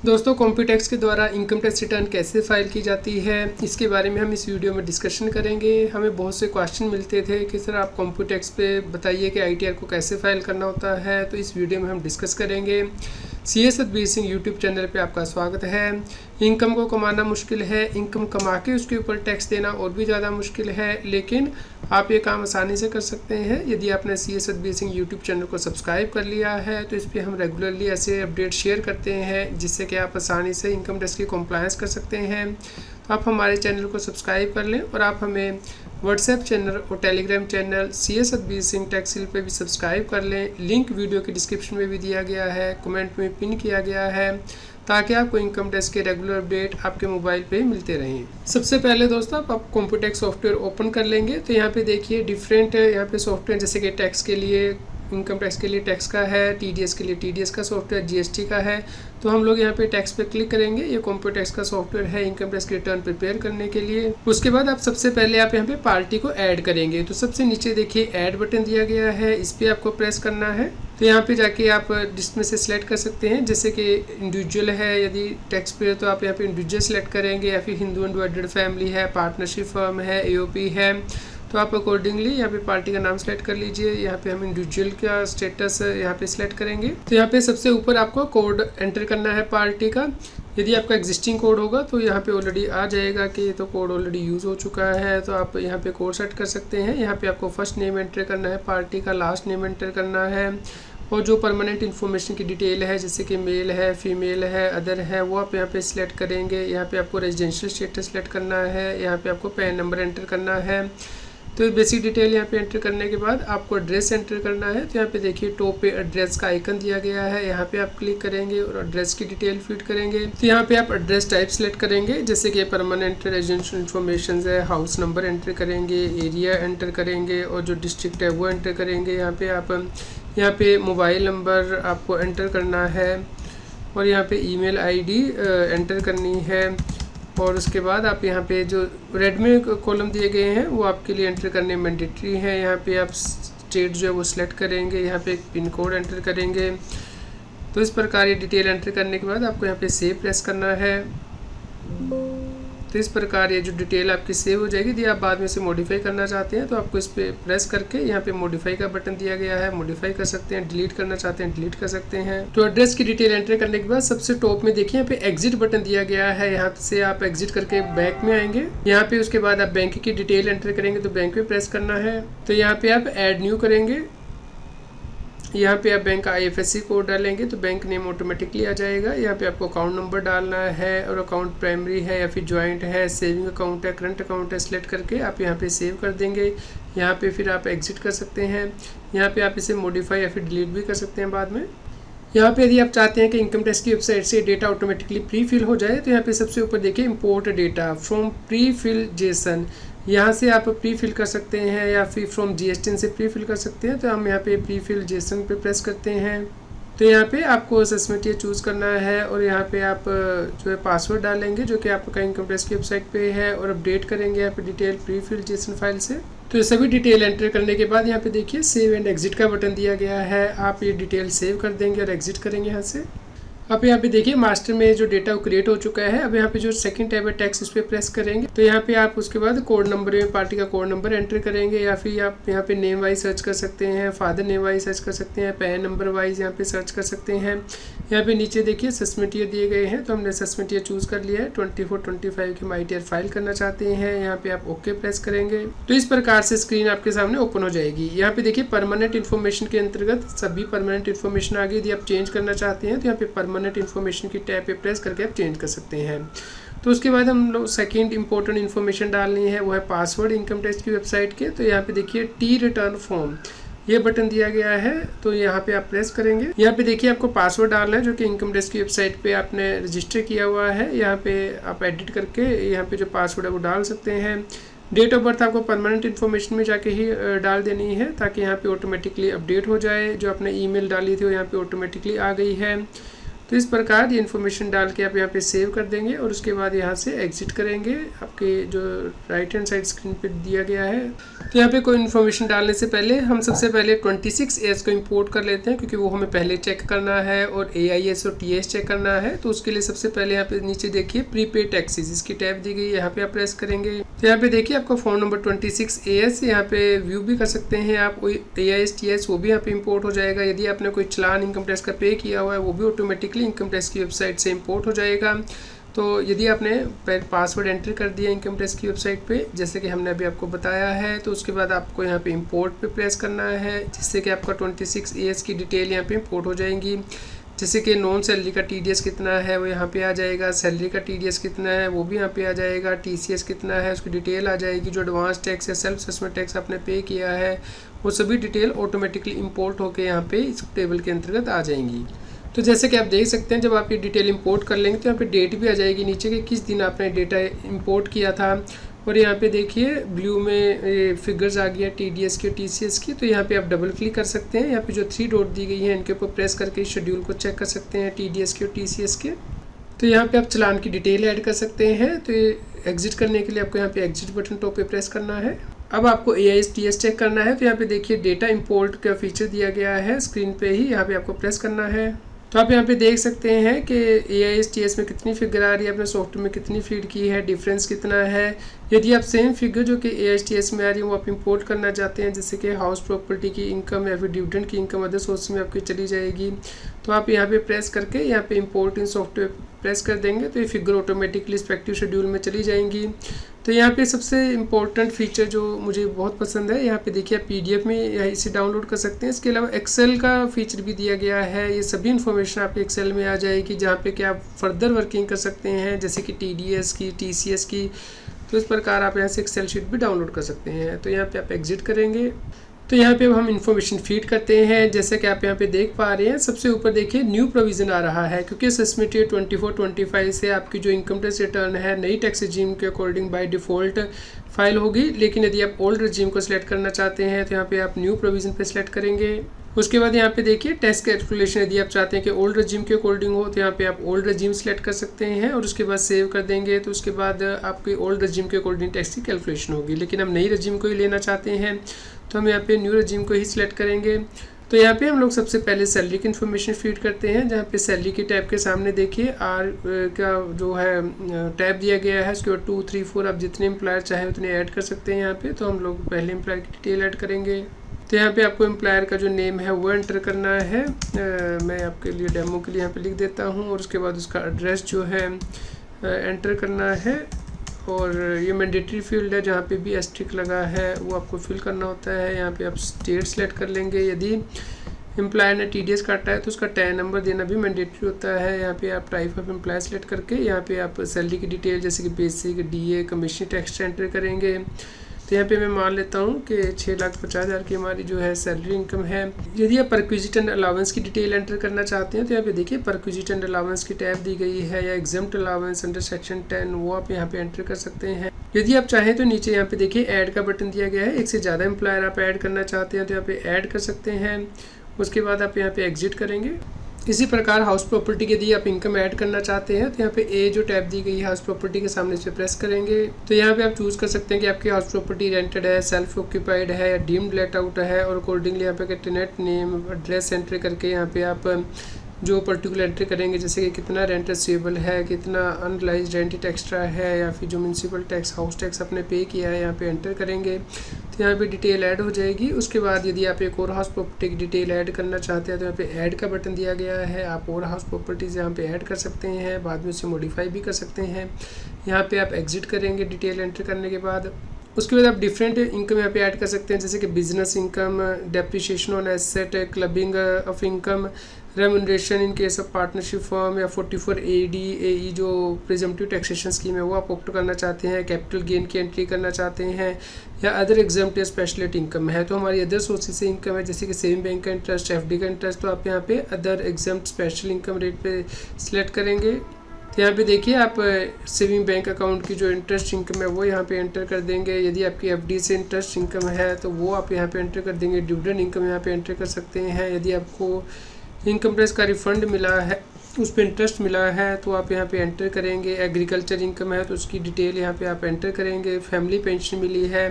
दोस्तों, कॉम्प्यूटेक्स के द्वारा इनकम टैक्स रिटर्न कैसे फाइल की जाती है, इसके बारे में हम इस वीडियो में डिस्कशन करेंगे। हमें बहुत से क्वेश्चन मिलते थे कि सर आप कॉम्प्यूटेक्स पे बताइए कि आईटीआर को कैसे फाइल करना होता है, तो इस वीडियो में हम डिस्कस करेंगे। CS Satbir Singh YouTube channel पे आपका स्वागत है। इनकम को कमाना मुश्किल है, इनकम कमा के उसके ऊपर टैक्स देना और भी ज़्यादा मुश्किल है, लेकिन आप ये काम आसानी से कर सकते हैं यदि आपने CS Satbir Singh YouTube channel को सब्सक्राइब कर लिया है। तो इस पर हम रेगुलरली ऐसे अपडेट शेयर करते हैं जिससे कि आप आसानी से इनकम टैक्स की कॉम्प्लायंस कर सकते हैं। तो आप हमारे चैनल को सब्सक्राइब कर लें और आप हमें व्हाट्सएप चैनल और Telegram channel CS Satbir Singh टैक्स हिल पे भी सब्सक्राइब कर लें। लिंक वीडियो के डिस्क्रिप्शन में भी दिया गया है, कमेंट में पिन किया गया है, ताकि आपको इनकम टैक्स के रेगुलर अपडेट आपके मोबाइल पे मिलते रहें। सबसे पहले दोस्तों आप कॉम्प्यूटेक्स सॉफ्टवेयर ओपन कर लेंगे तो यहाँ पे देखिए डिफरेंट यहाँ पे सॉफ्टवेयर, जैसे कि टैक्स के लिए इनकम टैक्स के लिए टैक्स का है, TDS के लिए TDS का सॉफ्टवेयर, GST का है। तो हम लोग यहाँ पे टैक्स पे क्लिक करेंगे। ये कॉम्प्यूटेक्स का सॉफ्टवेयर है इनकम टैक्स की रिटर्न प्रिपेयर करने के लिए। उसके बाद आप सबसे पहले आप यहाँ पे पार्टी को ऐड करेंगे। तो सबसे नीचे देखिए ऐड बटन दिया गया है, इस पर आपको प्रेस करना है। तो यहाँ पे जाके आप जिसमें से सिलेक्ट कर सकते हैं, जैसे कि इंडिविजुअल है, यदि टैक्स पेयर तो आप यहाँ पे इंडिविजुअल सेलेक्ट करेंगे, या फिर हिंदू अनडिवाइडेड फैमिली है, पार्टनरशिप फर्म है, AOP है। तो आप अकॉर्डिंगली यहाँ पे पार्टी का नाम सेलेक्ट कर लीजिए। यहाँ पे हम इंडिविजुअल का स्टेटस यहाँ पे सिलेक्ट करेंगे। तो यहाँ पे सबसे ऊपर आपको कोड एंटर करना है पार्टी का। यदि आपका एग्जिस्टिंग कोड होगा तो यहाँ पे ऑलरेडी आ जाएगा कि ये तो कोड ऑलरेडी यूज़ हो चुका है, तो आप यहाँ पे कोड सेट कर सकते हैं। यहाँ पे आपको फर्स्ट नेम एंटर करना है पार्टी का, लास्ट नेम एंटर करना है, और जो परमानेंट इन्फॉर्मेशन की डिटेल है जैसे कि मेल है, फीमेल है, अदर है, वो आप यहाँ पे सिलेक्ट करेंगे। यहाँ पे आपको रेजिडेंशियल स्टेटस सिलेक्ट करना है, यहाँ पे आपको पैन नंबर एंटर करना है। तो बेसिक डिटेल यहाँ पे एंटर करने के बाद आपको एड्रेस एंटर करना है। तो यहाँ पे देखिए टॉप पे एड्रेस का आइकन दिया गया है, यहाँ पे आप क्लिक करेंगे और एड्रेस की डिटेल फीड करेंगे। तो यहाँ पे आप एड्रेस टाइप सेलेक्ट करेंगे, जैसे कि परमानेंट रेजिडेंशियल इन्फॉर्मेशन है, हाउस नंबर एंटर करेंगे, एरिया एंटर करेंगे, और जो डिस्ट्रिक्ट है वो एंटर करेंगे। यहाँ पे मोबाइल नंबर आपको एंटर करना है, और यहाँ पे email ID एंटर करनी है। और उसके बाद आप यहाँ पे जो रेड में कॉलम दिए गए हैं वो आपके लिए एंटर करने मैंडेटरी है। यहाँ पे आप स्टेट जो है वो सिलेक्ट करेंगे, यहाँ पे एक पिन कोड एंटर करेंगे। तो इस प्रकार ये डिटेल एंटर करने के बाद आपको यहाँ पे सेव प्रेस करना है। तो इस प्रकार ये जो डिटेल आपकी सेव हो जाएगी। यदि आप बाद में से मॉडिफाई करना चाहते हैं तो आपको इस पर प्रेस करके यहाँ पे मॉडिफाई का बटन दिया गया है, मॉडिफाई कर सकते हैं। डिलीट करना चाहते हैं डिलीट कर सकते हैं। तो एड्रेस की डिटेल एंटर करने के बाद सबसे टॉप में देखिए यहाँ पे एग्जिट बटन दिया गया है, यहाँ से आप एग्जिट करके बैक में आएंगे। यहाँ पे उसके बाद आप बैंक की डिटेल एंटर करेंगे, तो बैंक पे प्रेस करना है। तो यहाँ पे आप ऐड न्यू करेंगे, यहाँ पे आप बैंक का IFSC कोड डालेंगे तो बैंक नेम ऑटोमेटिकली आ जाएगा। यहाँ पे आपको अकाउंट नंबर डालना है, और अकाउंट प्राइमरी है या फिर जॉइंट है, सेविंग अकाउंट है, करंट अकाउंट है, सिलेक्ट करके आप यहाँ पे सेव कर देंगे। यहाँ पे फिर आप एग्जिट कर सकते हैं। यहाँ पे आप इसे मॉडिफाई या फिर डिलीट भी कर सकते हैं बाद में। यहाँ पे यदि आप चाहते हैं कि इनकम टैक्स की वेबसाइट से डेटा ऑटोमेटिकली प्री फिल हो जाए, तो यहाँ पे सबसे ऊपर देखिए import data from pre fill JSON, यहाँ से आप प्री फिल कर सकते हैं, या फिर फ्रॉम GST से प्री फिल कर सकते हैं। तो हम यहाँ पे प्री फिल जेसन पे प्रेस करते हैं। तो यहाँ पे आपको असेसमेंट ये चूज़ करना है, और यहाँ पे आप जो है पासवर्ड डालेंगे जो कि आपका इनकम टैक्स की वेबसाइट पे है, और अपडेट करेंगे यहाँ पे detail pre fill JSON file से। तो ये सभी डिटेल एंटर करने के बाद यहाँ पे देखिए सेव एंड एग्जिट का बटन दिया गया है। आप ये डिटेल सेव कर देंगे और एग्जिट करेंगे यहाँ से। अब यहाँ पे देखिए मास्टर में जो डेटा वो क्रिएट हो चुका है। अब यहाँ पे जो सेकंड टैब है टैक्स, इस पर प्रेस करेंगे। तो यहाँ पे आप उसके बाद कोड नंबर में पार्टी का कोड नंबर एंटर करेंगे, या फिर आप यहाँ पे नेम वाइज सर्च कर सकते हैं, फादर नेम वाइज सर्च कर सकते हैं, पैन नंबर वाइज यहाँ पे सर्च कर सकते हैं। यहाँ पे नीचे देखिए असेसमेंट ईयर दिए गए हैं, तो हमने असेसमेंट ईयर चूज़ कर लिया है 24-25 की हम ITR फाइल करना चाहते हैं। यहाँ पे आप ओके प्रेस करेंगे। तो इस प्रकार से स्क्रीन आपके सामने ओपन हो जाएगी। यहाँ पे देखिए परमानेंट इन्फॉर्मेशन के अंतर्गत सभी परमानेंट इन्फॉर्मेशन आ गई। यदि आप चेंज करना चाहते हैं तो यहाँ पे परमानेंट इन्फॉर्मेशन की टैब पे प्रेस करके आप चेंज कर सकते हैं। तो उसके बाद हम लोग सेकंड इंपॉर्टेंट इन्फॉर्मेशन डालनी है, वो है पासवर्ड इनकम टैक्स की वेबसाइट के। तो यहाँ पे देखिए T रिटर्न फॉर्म ये बटन दिया गया है, तो यहाँ पे आप प्रेस करेंगे। यहाँ पे देखिए आपको पासवर्ड डालना है जो कि इनकम टैक्स की वेबसाइट पे आपने रजिस्टर किया हुआ है। यहाँ पे आप एडिट करके यहाँ पे जो पासवर्ड है वो डाल सकते हैं। डेट ऑफ बर्थ आपको परमानेंट इन्फॉर्मेशन में जाके ही डाल देनी है, ताकि यहाँ पे ऑटोमेटिकली अपडेट हो जाए। जो आपने ईमेल डाली थी वो यहाँ पे ऑटोमेटिकली आ गई है। तो इस प्रकार ये इन्फॉर्मेशन डाल के आप यहाँ पे सेव कर देंगे और उसके बाद यहाँ से एग्जिट करेंगे। आपके जो राइट हैंड साइड स्क्रीन पे दिया गया है, तो यहाँ पे कोई इन्फॉर्मेशन डालने से पहले हम सबसे पहले 26AS को इंपोर्ट कर लेते हैं, क्योंकि वो हमें पहले चेक करना है और AIS और TS चेक करना है। तो उसके लिए सबसे पहले यहाँ पे नीचे देखिए प्रीपेड टैक्सेस, इसकी टैब दी गई है, यहाँ पे आप प्रेस करेंगे तो यहाँ पे देखिए आपका फ़ोन नंबर 26AS यहाँ पे व्यू भी कर सकते हैं आप। AIS TS वो भी यहाँ पे इंपोर्ट हो जाएगा। यदि आपने कोई चलान इनकम टैक्स का पे किया हुआ है वो भी ऑटोमेटिकली इनकम टैक्स की वेबसाइट से इंपोर्ट हो जाएगा। तो यदि आपने पासवर्ड एंटर कर दिया इनकम टैक्स की वेबसाइट पे, जैसे कि हमने अभी आपको बताया है, तो उसके बाद आपको यहाँ पे इंपोर्ट पे प्रेस करना है, जिससे कि आपका 26AS की डिटेल यहाँ पे इंपोर्ट हो जाएंगी। जैसे कि नॉन सैलरी का TDS कितना है वो यहाँ पे आ जाएगा, सैलरी का TDS कितना है वो भी यहाँ पे आ जाएगा, TCS कितना है उसकी डिटेल आ जाएगी, जो एडवांस टैक्स या सेल्फ असेसमेंट टैक्स आपने पे किया है वो सभी डिटेल ऑटोमेटिकली इंपोर्ट होकर यहाँ पे इस टेबल के अंतर्गत आ जाएंगी। तो जैसे कि आप देख सकते हैं, जब आप ये डिटेल इंपोर्ट कर लेंगे तो यहाँ पे डेट भी आ जाएगी नीचे कि किस दिन आपने डेटा इंपोर्ट किया था। और यहाँ पे देखिए ब्लू में फिगर्स आ गई है TDS की और TCS की। तो यहाँ पे आप डबल क्लिक कर सकते हैं, यहाँ पे जो 3 डॉट दी गई है इनके ऊपर प्रेस करके शेड्यूल को चेक कर सकते हैं TDS के और TCS के। तो यहाँ पे आप चलान की डिटेल ऐड कर सकते हैं। तो ये एग्जिट करने के लिए आपको यहाँ पे एग्जिट बटन टॉप पे प्रेस करना है। अब आपको AIS TS चेक करना है, तो यहाँ पे देखिए डेटा इंपोर्ट का फीचर दिया गया है स्क्रीन पे ही, यहाँ पे आपको प्रेस करना है। तो आप यहाँ पे देख सकते हैं कि AIS TS में कितनी फिगर आ रही है, अपने सॉफ्टवेयर में कितनी फीड की है, डिफरेंस कितना है। यदि आप सेम फिगर जो कि AIS TS में आ रही है वो आप इंपोर्ट करना चाहते हैं, जैसे कि हाउस प्रॉपर्टी की इनकम या फिर डिविडेंड की इनकम अदर सोर्स में आपकी चली जाएगी, तो आप यहाँ पे प्रेस करके यहाँ पे इंपोर्ट इन सॉफ्टवेयर प्रेस कर देंगे तो ये फिगर ऑटोमेटिकली रिस्पेक्टिव शेड्यूल में चली जाएंगी। तो यहाँ पे सबसे इम्पोर्टेंट फीचर जो मुझे बहुत पसंद है, यहाँ पे देखिए आप PDF में इसे डाउनलोड कर सकते हैं। इसके अलावा एक्सेल का फीचर भी दिया गया है। ये सभी इन्फॉर्मेशन आपके एक्सेल में आ जाएगी, जहाँ पे कि आप फर्दर वर्किंग कर सकते हैं, जैसे कि TDS की, TCS की। तो इस प्रकार आप यहाँ से एक्सेल शीट भी डाउनलोड कर सकते हैं। तो यहाँ पे आप एग्जिट करेंगे तो यहाँ पे हम इन्फॉर्मेशन फीड करते हैं। जैसे कि आप यहाँ पे देख पा रहे हैं, सबसे ऊपर देखिए न्यू प्रोविज़न आ रहा है, क्योंकि असेसमेंट ईयर 24-25 से आपकी जो इनकम टैक्स रिटर्न है नई टैक्स रजीम के अकॉर्डिंग बाय डिफ़ॉल्ट फाइल होगी। लेकिन यदि आप ओल्ड रजीम को सिलेक्ट करना चाहते हैं तो यहाँ पे आप न्यू प्रोविज़न पे सिलेक्ट करेंगे। उसके बाद यहाँ पे देखिए टैक्स कैलकुलेशन, यदि आप चाहते हैं कि ओल्ड रजीम के अकॉर्डिंग हो तो यहाँ पे आप ओल्ड रजीम सेलेक्ट कर सकते हैं और उसके बाद सेव कर देंगे। तो उसके बाद आपकी ओल्ड रजीम के अकॉर्डिंग टैक्स की कैलकुलेशन होगी। लेकिन हम नई रजीम को ही लेना चाहते हैं तो हम यहाँ पे न्यू रजीम को ही सिलेक्ट करेंगे। तो यहाँ पे हम लोग सबसे पहले सैलरी की इन्फॉर्मेशन फीड करते हैं, जहाँ पे सैलरी के टैब के सामने देखिए आर का जो है टैब दिया गया है, उसके बाद 2, 3, 4 आप जितने एम्प्लॉयर चाहे उतने ऐड कर सकते हैं यहाँ पे। तो हम लोग पहले एम्प्लॉयर की डिटेल ऐड करेंगे। तो यहाँ पे आपको एम्प्लॉयर का जो नेम है वो एंटर करना है। मैं आपके लिए डेमो के लिए यहाँ पे लिख देता हूँ। और उसके बाद उसका एड्रेस जो है एंटर करना है। और ये मैंडेटरी फील्ड है, जहाँ पे भी एस्ट्रिक लगा है वो आपको फिल करना होता है। यहाँ पे आप स्टेट सेलेक्ट कर लेंगे। यदि एम्प्लॉयर ने TDS काटा है तो उसका टैन नंबर देना भी मैंडेटरी होता है। यहाँ पे आप टाइप ऑफ एम्प्लॉय सेलेक्ट करके यहाँ पे आप सैलरी की डिटेल जैसे कि basic, DA, commission, tax enter करेंगे। तो यहाँ पे मैं मान लेता हूँ कि 6,50,000 की हमारी जो है सैलरी इनकम है। यदि आप परक्विजिट एंड अलाउंस की डिटेल एंटर करना चाहते हैं तो यहाँ पे देखिए परक्विजिट एंड अलाउंस की टैब दी गई है, या एग्जाम्प्ट अलाउंस अंडर सेक्शन 10 वो आप यहाँ पे एंटर कर सकते हैं। यदि आप चाहें तो नीचे यहाँ पे देखिए ऐड का बटन दिया गया है। एक से ज़्यादा एम्प्लॉयर आप ऐड करना चाहते हैं तो यहाँ पे ऐड कर सकते हैं। उसके बाद आप यहाँ पे एग्जिट करेंगे। इसी प्रकार हाउस प्रॉपर्टी के यदि आप इनकम ऐड करना चाहते हैं तो यहाँ पे ए जो टैब दी गई है हाउस प्रॉपर्टी के सामने इस पर प्रेस करेंगे। तो यहाँ पे आप चूज़ कर सकते हैं कि आपकी हाउस प्रॉपर्टी रेंटेड है, सेल्फ ऑक्यूपाइड है या डीम्ड लेट आउट है। और अकॉर्डिंगली यहाँ पे टेनेंट नेम, एड्रेस एंटर करके यहाँ पे आप जो पर्टिकुलर एंट्री करेंगे, जैसे कि कितना रेंट रिसीवेबल है, कितना अनलाइज रेंट एक्स्ट्रा है, या फिर जो म्यूनसिपल टैक्स, हाउस टैक्स आपने पे किया है यहाँ पे एंटर करेंगे। तो यहाँ पे डिटेल ऐड हो जाएगी। उसके बाद यदि आप एक और हाउस प्रॉपर्टी की डिटेल ऐड करना चाहते हैं तो यहाँ पे ऐड का बटन दिया गया है। आप और हाउस प्रॉपर्टीज़ यहाँ पे ऐड कर सकते हैं, बाद में उसे मॉडिफाई भी कर सकते हैं। यहाँ पे आप एग्जिट करेंगे डिटेल एंटर करने के बाद। उसके बाद आप डिफरेंट इनकम यहाँ पे ऐड कर सकते हैं, जैसे कि business income, depreciation on asset, clubbing of income, remuneration in case of partnership firm, या 44 AD/AE जो प्रिजम्पटिव टैक्सेशन स्कीम है वो आप ऑप्ट करना चाहते हैं, कैपिटल गेन की एंट्री करना चाहते हैं, या अदर एग्जाम्प्ट या स्पेशलेट इनकम है। तो हमारी अदर सोर्सेज से इनकम है, जैसे कि सेविंग बैंक का इंटरेस्ट, FD का इंटरेस्ट। तो आप यहाँ पे other exempt special income rate पे सिलेक्ट करेंगे। तो यहाँ पे देखिए आप सेविंग बैंक अकाउंट की जो इंटरेस्ट इनकम है वो यहाँ पे एंटर कर देंगे। यदि आपकी FD से इंटरेस्ट इनकम है तो वो आप यहाँ पे एंटर कर देंगे। डिविडेंड इनकम यहाँ पे एंटर कर सकते हैं। यदि आपको इनकम टैक्स का रिफंड मिला है उस पर इंटरेस्ट मिला है तो आप यहाँ पे एंटर करेंगे। एग्रीकल्चर इनकम है तो उसकी डिटेल यहाँ पे आप एंटर करेंगे। फैमिली पेंशन मिली है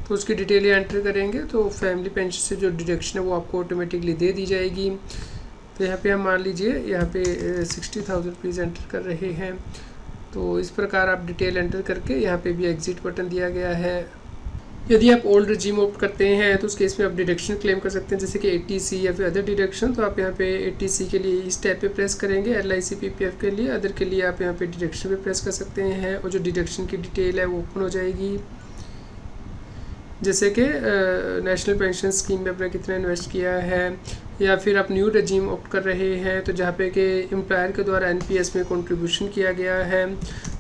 तो उसकी डिटेल यहाँ एंटर करेंगे, तो फैमिली पेंशन से जो डिडक्शन है वो आपको ऑटोमेटिकली दे दी जाएगी। तो यहाँ पे हम मान लीजिए यहाँ पे 60,000 रुपीज़ एंटर कर रहे हैं। तो इस प्रकार आप डिटेल एंटर करके यहाँ पे भी एग्जिट बटन दिया गया है। यदि आप ओल्ड रजीम ऑप्ट करते हैं तो उस केस में आप डिडक्शन क्लेम कर सकते हैं, जैसे कि 80C या फिर अदर डिडक्शन। तो आप यहाँ पे 80C के लिए इस टैब पे प्रेस करेंगे, LIC PPF के लिए, अदर के लिए आप यहाँ पे डिडक्शन पे प्रेस कर सकते हैं और जो डिडक्शन की डिटेल है वो ओपन हो जाएगी। जैसे कि नेशनल पेंशन स्कीम में आपने कितना इन्वेस्ट किया है, या फिर आप न्यू रजीम ऑप्ट कर रहे हैं तो जहाँ पे कि एम्प्लॉयर के द्वारा NPS में कंट्रीब्यूशन किया गया है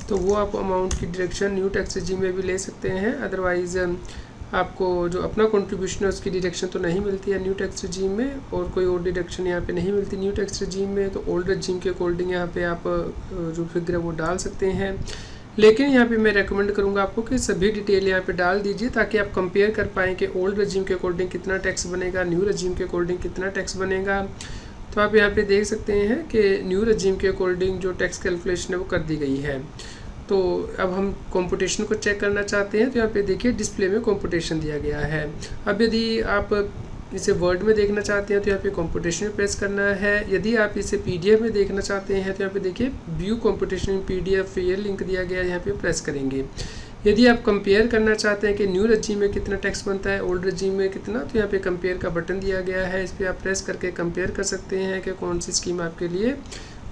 तो वो आप अमाउंट की डिडक्शन न्यू टैक्स रजीम में भी ले सकते हैं। अदरवाइज़ आपको जो अपना कंट्रीब्यूशन है उसकी डिडक्शन तो नहीं मिलती है न्यू टैक्स रजीम में, और कोई और डिडक्शन यहाँ पे नहीं मिलती न्यू टैक्स रजीम में। तो ओल्ड रजीम के अकॉर्डिंग यहाँ पे आप जो फिगर है वो डाल सकते हैं। लेकिन यहाँ पे मैं रेकमेंड करूँगा आपको कि सभी डिटेल यहाँ पे डाल दीजिए ताकि आप कंपेयर कर पाएँ कि ओल्ड रजीम के अकॉर्डिंग कितना टैक्स बनेगा, न्यू रजीम के अकॉर्डिंग कितना टैक्स बनेगा। तो आप यहाँ पे देख सकते हैं कि न्यू रजीम के अकॉर्डिंग जो टैक्स कैलकुलेशन है वो कर दी गई है। तो अब हम कंप्यूटेशन को चेक करना चाहते हैं तो यहाँ पे देखिए डिस्प्ले में कंप्यूटेशन दिया गया है। अब यदि आप इसे वर्ड में देखना चाहते हैं तो यहाँ पे कंप्यूटेशन में प्रेस करना है। यदि आप इसे PDF में देखना चाहते हैं तो यहाँ पे देखिए व्यू कंप्यूटेशन इन PDF, ये लिंक दिया गया है, यहाँ पे प्रेस करेंगे। यदि आप कंपेयर करना चाहते हैं कि न्यू रजीम में कितना टैक्स बनता है, ओल्ड रजीम में कितना, तो यहाँ पे कंपेयर का बटन दिया गया है, इस पर आप प्रेस करके कंपेयर कर सकते हैं कि कौन सी स्कीम आपके लिए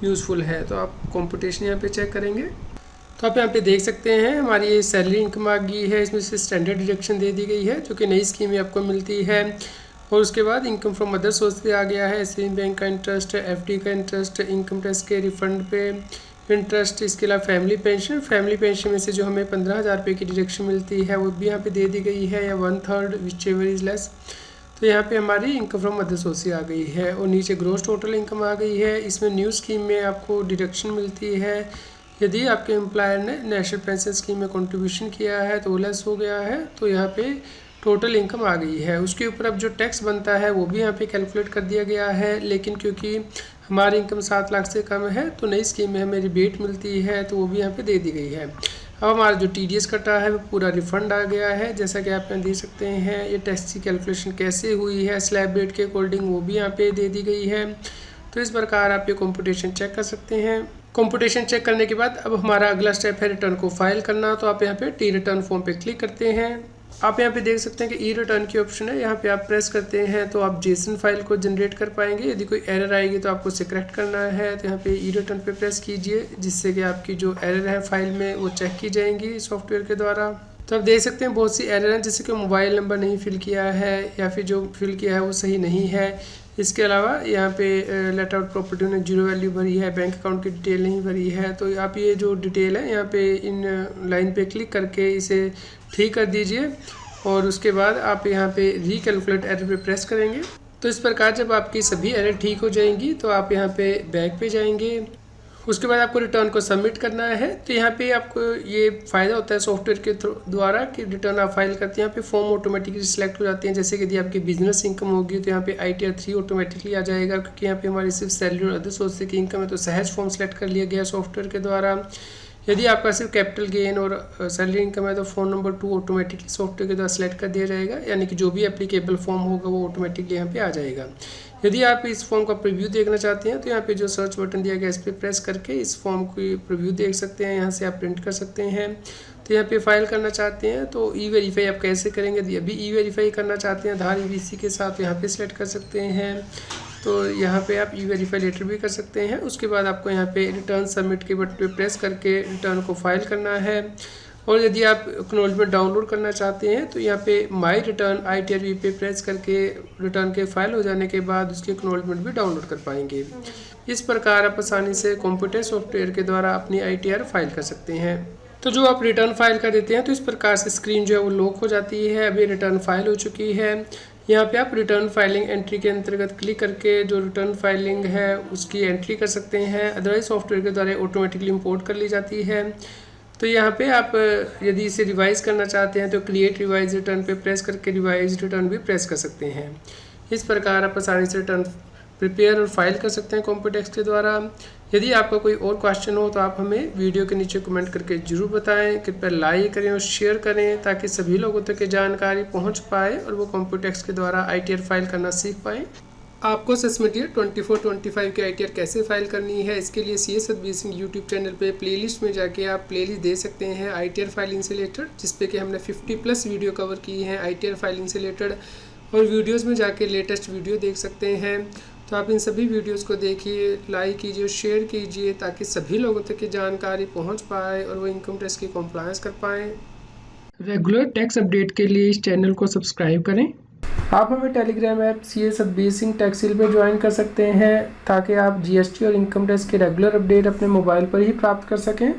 यूज़फुल है। तो आप कंप्यूटेशन यहाँ पे चेक करेंगे तो आप यहाँ पे देख सकते हैं हमारी सैलरी इनकम आ गई है, इसमें से स्टैंडर्ड डिडक्शन दे दी गई है जो कि नई स्कीम में आपको मिलती है। और उसके बाद इनकम फ्रॉम अदर सोर्स पे आ गया है, सेविंग बैंक का इंटरेस्ट, FD का इंटरेस्ट, इनकम टैक्स के रिफंड पे इंटरेस्ट, इसके अलावा फैमिली पेंशन में से जो हमें 15,000 रुपये की डिडक्शन मिलती है वो भी यहाँ पे दे दी गई है, या 1/3 विच एवर इज लेस। तो यहाँ पे हमारी इनकम फ्रॉम अदर सोर्स आ गई है। और नीचे ग्रॉस टोटल इनकम आ गई है। इसमें न्यू स्कीम में आपको डिडक्शन मिलती है यदि आपके एम्प्लॉयर ने नेशनल पेंशन स्कीम में कंट्रीब्यूशन किया है तो वो लेस हो गया है, तो यहाँ पे टोटल इनकम आ गई है। उसके ऊपर अब जो टैक्स बनता है वो भी यहाँ पे कैलकुलेट कर दिया गया है। लेकिन क्योंकि हमारी इनकम 7 लाख से कम है तो नई स्कीम में हमें रिबेट मिलती है तो वो भी यहाँ पे दे दी गई है। अब हमारा जो TDS कटा है वो पूरा रिफंड आ गया है। जैसा कि आप यहाँ देख सकते हैं ये टैक्स की कैलकुलेशन कैसे हुई है स्लैब रेट के अकॉर्डिंग वो भी यहाँ पे दे दी गई है। तो इस प्रकार आप ये कंप्यूटेशन चेक कर सकते हैं। कंप्यूटेशन चेक करने के बाद अब हमारा अगला स्टेप है रिटर्न को फाइल करना। तो आप यहाँ पे टी रिटर्न फॉर्म पे क्लिक करते हैं। आप यहाँ पे देख सकते हैं कि ई रिटर्न की ऑप्शन है, यहाँ पे आप प्रेस करते हैं तो आप JSON फाइल को जनरेट कर पाएंगे। यदि कोई एरर आएगी तो आपको उसे करेक्ट करना है, तो यहाँ पे ई रिटर्न पे प्रेस कीजिए जिससे कि आपकी जो एरर है फाइल में वो चेक की जाएंगी सॉफ्टवेयर के द्वारा। तो आप देख सकते हैं बहुत सी एरर हैं, जैसे कि मोबाइल नंबर नहीं फिल किया है या फिर जो फिल किया है वो सही नहीं है। इसके अलावा यहाँ पे लेट आउट प्रॉपर्टी ने 0 वैल्यू भरी है, बैंक अकाउंट की डिटेल नहीं भरी है। तो आप ये जो डिटेल है यहाँ पे इन लाइन पे क्लिक करके इसे ठीक कर दीजिए और उसके बाद आप यहाँ पे रिकैलकुलेट एरर पे प्रेस करेंगे। तो इस प्रकार जब आपकी सभी एरर ठीक हो जाएंगी तो आप यहाँ पे बैक पे जाएंगे। उसके बाद आपको रिटर्न को सबमिट करना है। तो यहाँ पे आपको ये फ़ायदा होता है सॉफ्टवेयर के द्वारा कि रिटर्न आप फाइल करते हैं यहाँ पे फॉर्म ऑटोमेटिकली सिलेक्ट हो जाते हैं। जैसे कि यदि आपकी बिजनेस इनकम होगी तो यहाँ पे ITR 3 ऑटोमेटिकली आ जाएगा, क्योंकि यहाँ पे हमारी सिर्फ सैलरी और अदर सोर्स की इनकम है तो सहज फॉर्म सेलेक्ट कर लिया गया सॉफ्टवेयर के द्वारा। यदि आपका सिर्फ कैपिटल गेन और सैलरी इनकम है तो फॉर्म नंबर 2 ऑटोमेटिकली सॉफ्टवेयर के द्वारा सेलेक्ट कर दिया जाएगा, यानी कि जो भी एप्लीकेबल फॉर्म होगा वो ऑटोमेटिकली यहाँ पे आ जाएगा। यदि आप इस फॉर्म का प्रीव्यू देखना चाहते हैं तो यहाँ पे जो सर्च बटन दिया गया इस पर प्रेस करके इस फॉर्म की प्रीव्यू देख सकते हैं, यहाँ से आप प्रिंट कर सकते हैं। तो यहाँ पे फाइल करना चाहते हैं तो ई वेरीफाई आप कैसे करेंगे, यदि अभी ई वेरीफाई करना चाहते हैं आधार EBC के साथ यहाँ पे सिलेक्ट कर सकते हैं। तो यहाँ पे आप ई वेरीफाई लेटर भी कर सकते हैं। उसके बाद आपको यहाँ पे रिटर्न सबमिट के बटन पे प्रेस करके रिटर्न को फाइल करना है। और यदि आप एक्नॉलेजमेंट डाउनलोड करना चाहते हैं तो यहाँ पे माई रिटर्न ITR पे प्रेस करके रिटर्न के फाइल हो जाने के बाद उसकी एक्नॉलेजमेंट भी डाउनलोड कर पाएंगे। इस प्रकार आप आसानी से कंप्यूटर सॉफ्टवेयर के द्वारा अपनी ITR फाइल कर सकते हैं। तो जो आप रिटर्न फाइल कर देते हैं तो इस प्रकार से स्क्रीन जो है वो लॉक हो जाती है। अभी रिटर्न फाइल हो चुकी है। यहाँ पे आप रिटर्न फाइलिंग एंट्री के अंतर्गत क्लिक करके जो रिटर्न फाइलिंग है उसकी एंट्री कर सकते हैं, अदरवाइज सॉफ्टवेयर के द्वारा ऑटोमेटिकली इंपोर्ट कर ली जाती है। तो यहाँ पे आप यदि इसे रिवाइज करना चाहते हैं तो क्रिएट रिवाइज रिटर्न पे प्रेस करके रिवाइज रिटर्न भी प्रेस कर सकते हैं। इस प्रकार आप आसानी से रिटर्न प्रिपेयर और फाइल कर सकते हैं कंप्यूटेक्स के द्वारा। यदि आपका कोई और क्वेश्चन हो तो आप हमें वीडियो के नीचे कमेंट करके ज़रूर बताएं। कृपया लाइक करें और शेयर करें ताकि सभी लोगों तक ये जानकारी पहुंच पाए और वो कॉम्प्यूटेक्स के द्वारा ITR फाइल करना सीख पाएँ। आपको असेसमेंट ईयर 24-25 की ITR कैसे फाइल करनी है, इसके लिए CS Satbir Singh YouTube channel पे प्लेलिस्ट में जाके आप प्लेलिस्ट दे सकते हैं ITR फाइलिंग से रिलेटेड, जिसपे कि हमने 50+ वीडियो कवर की हैं ITR फाइलिंग से रिलेटेड, और वीडियोस में जाके लेटेस्ट वीडियो देख सकते हैं। तो आप इन सभी वीडियोस को देखिए, लाइक कीजिए और शेयर कीजिए ताकि सभी लोगों तक ये जानकारी पहुँच पाए और वो इनकम टैक्स की कॉम्प्लायंस कर पाएँ। रेगुलर टैक्स अपडेट के लिए इस चैनल को सब्सक्राइब करें। आप हमें Telegram app CS Satbir Singh टैक्सिल पे ज्वाइन कर सकते हैं ताकि आप GST और इनकम टैक्स के रेगुलर अपडेट अपने मोबाइल पर ही प्राप्त कर सकें।